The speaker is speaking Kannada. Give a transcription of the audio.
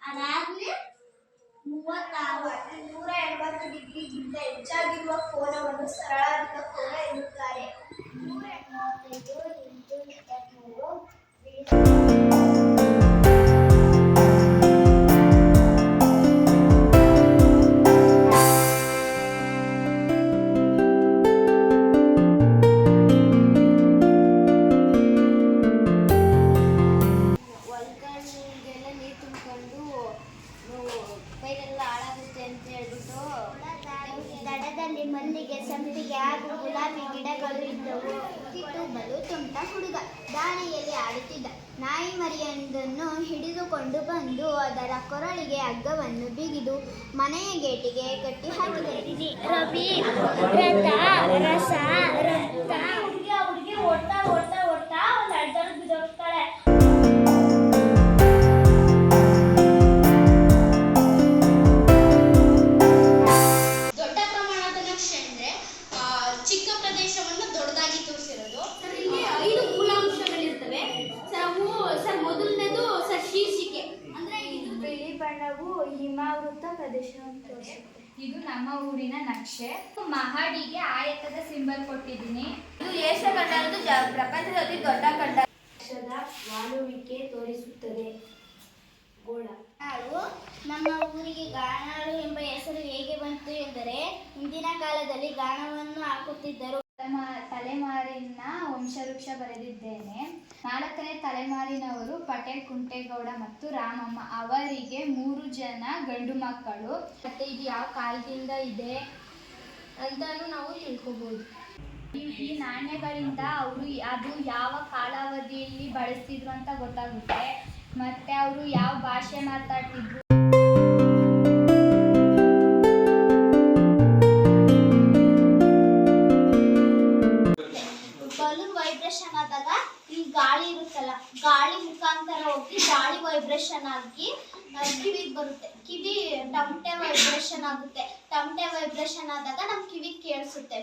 ಅದಾದ್ಮೇಲೆ 180 ಡಿಗ್ರಿಗಿಂತ ಹೆಚ್ಚಾಗಿರುವ ಕೋನವನ್ನು ಸರಳಾರ್ಧ ಕೋನ ಎನ್ನುತ್ತಾರೆ. 180 ನೀರು ತುಂಬಿಕೊಂಡು ಪೈರೆಲ್ಲ ಹಾಳಾಗುತ್ತೆ ಅಂತ ಹೇಳ್ಬಿಟ್ಟು ದಡದಲ್ಲಿ ಮಲ್ಲಿಗೆ, ಸಂಪಿಗೆ ಹಾಗೂ ಗುಲಾಬಿ ಗಿಡಗಳು ಇದ್ದವು. ಕಿಟ್ಟುಬಲು ತುಂಟ ಹುಡುಗ ದಾರಿಯಲ್ಲಿ ಆಡುತ್ತಿದ್ದ. ನಾಯಿ ಮರಿಯೊಂದನ್ನು ಹಿಡಿದುಕೊಂಡು ಬಂದು ಅದರ ಕೊರಳಿಗೆ ಹಗ್ಗವನ್ನು ಬಿಗಿದು ಮನೆಯ ಗೇಟಿಗೆ ಕಟ್ಟಿ ಹಾಕಿದನು. ರವಿ ರಥ ರಸ ರಕ್ತ ಹುಡುಗಿ ಓಡ್ತಾ ಓಡ್ತಾ ಓಡ್ತಾ ಒಂದು ಅಡ್ಡದಲ್ಲಿ ಬಿದ್ದೋಗ್ತಾಳೆ. ಚಿಕ್ಕ ಪ್ರದೇಶವನ್ನು ದೊಡ್ಡದಾಗಿ ತೋರಿಸಿರೋದು. ಇಲ್ಲಿ 5 ಮೂಲಾಂಶಗಳಿರ್ತವೆ. ಸರ್ ಮೊದಲನೇದು ಶೀರ್ಷಿಕೆ ಅಂದ್ರೆ ಇದು ಬಿಳಿ ಬಣ್ಣವು ಹಿಮಾವೃತ ಪ್ರದೇಶವನ್ನು ತೋರಿಸುತ್ತೆ. ಇದು ನಮ್ಮ ಊರಿನ ನಕ್ಷೆ. ಮಹಡಿಗೆ ಆಯತದ ಸಿಂಬಲ್ ಕೊಟ್ಟಿದ್ದೀನಿ. ಇದು ಏಷ್ಯಾ ಖಂಡ, ಪ್ರಪಂಚದಲ್ಲಿ ದೊಡ್ಡ ಖಂಡ. ವಾಲುವಿಕೆ ತೋರಿಸುತ್ತದೆ. ಗೋಳ. ನಾವು ನಮ್ಮ ಊರಿಗೆ ಗಾಣಾಳು ಎಂಬ ಹೆಸರು ಹೇಗೆ ಬಂತು ಎಂದರೆ ಹಿಂದಿನ ಕಾಲದಲ್ಲಿ ಗಾಣವನ್ನು ಹಾಕುತ್ತಿದ್ದರು. ತಲೆಮಾರಿನ ವಂಶವೃಕ್ಷ ಬರೆದಿದ್ದೇನೆ. 4ನೇ ತಲೆಮಾರಿನವರು ಪಟೇಲ್, ಕುಂಟೇಗೌಡ ಮತ್ತು ರಾಮಮ್ಮ. ಅವರಿಗೆ 3 ಜನ ಗಂಡು ಮಕ್ಕಳು. ಮತ್ತೆ ಇದು ಯಾವ ಕಾಲದಿಂದ ಇದೆ ಅಂತಾನು ನಾವು ತಿಳ್ಕೊಬಹುದು. ಈ ನಾಣ್ಯಗಳಿಂದ ಅದು ಯಾವ ಕಾಲಾವಧಿಯಲ್ಲಿ ಬಳಸ್ತಿದ್ರು ಅಂತ ಗೊತ್ತಾಗುತ್ತೆ. ಮತ್ತೆ ಅವರು ಯಾವ ಭಾಷೆ ಮಾತಾಡ್ತಿದ್ರು. ಬಲೂನ್ ವೈಬ್ರೇಷನ್ ಆದಾಗ ಈ ಗಾಳಿ ಇರುತ್ತಲ್ಲ, ಗಾಳಿ ಮುಖಾಂತರ ಹೋಗಿ ಗಾಳಿ ವೈಬ್ರೇಷನ್ ಆಗಿ ಕಿವಿಗೆ ಬರುತ್ತೆ. ಕಿವಿ ಟಮಟೆ ವೈಬ್ರೇಷನ್ ಆಗುತ್ತೆ. ಟಮಟೆ ವೈಬ್ರೇಷನ್ ಆದಾಗ ನಮ್ ಕಿವಿಗೆ ಕೇಳಿಸುತ್ತೆ.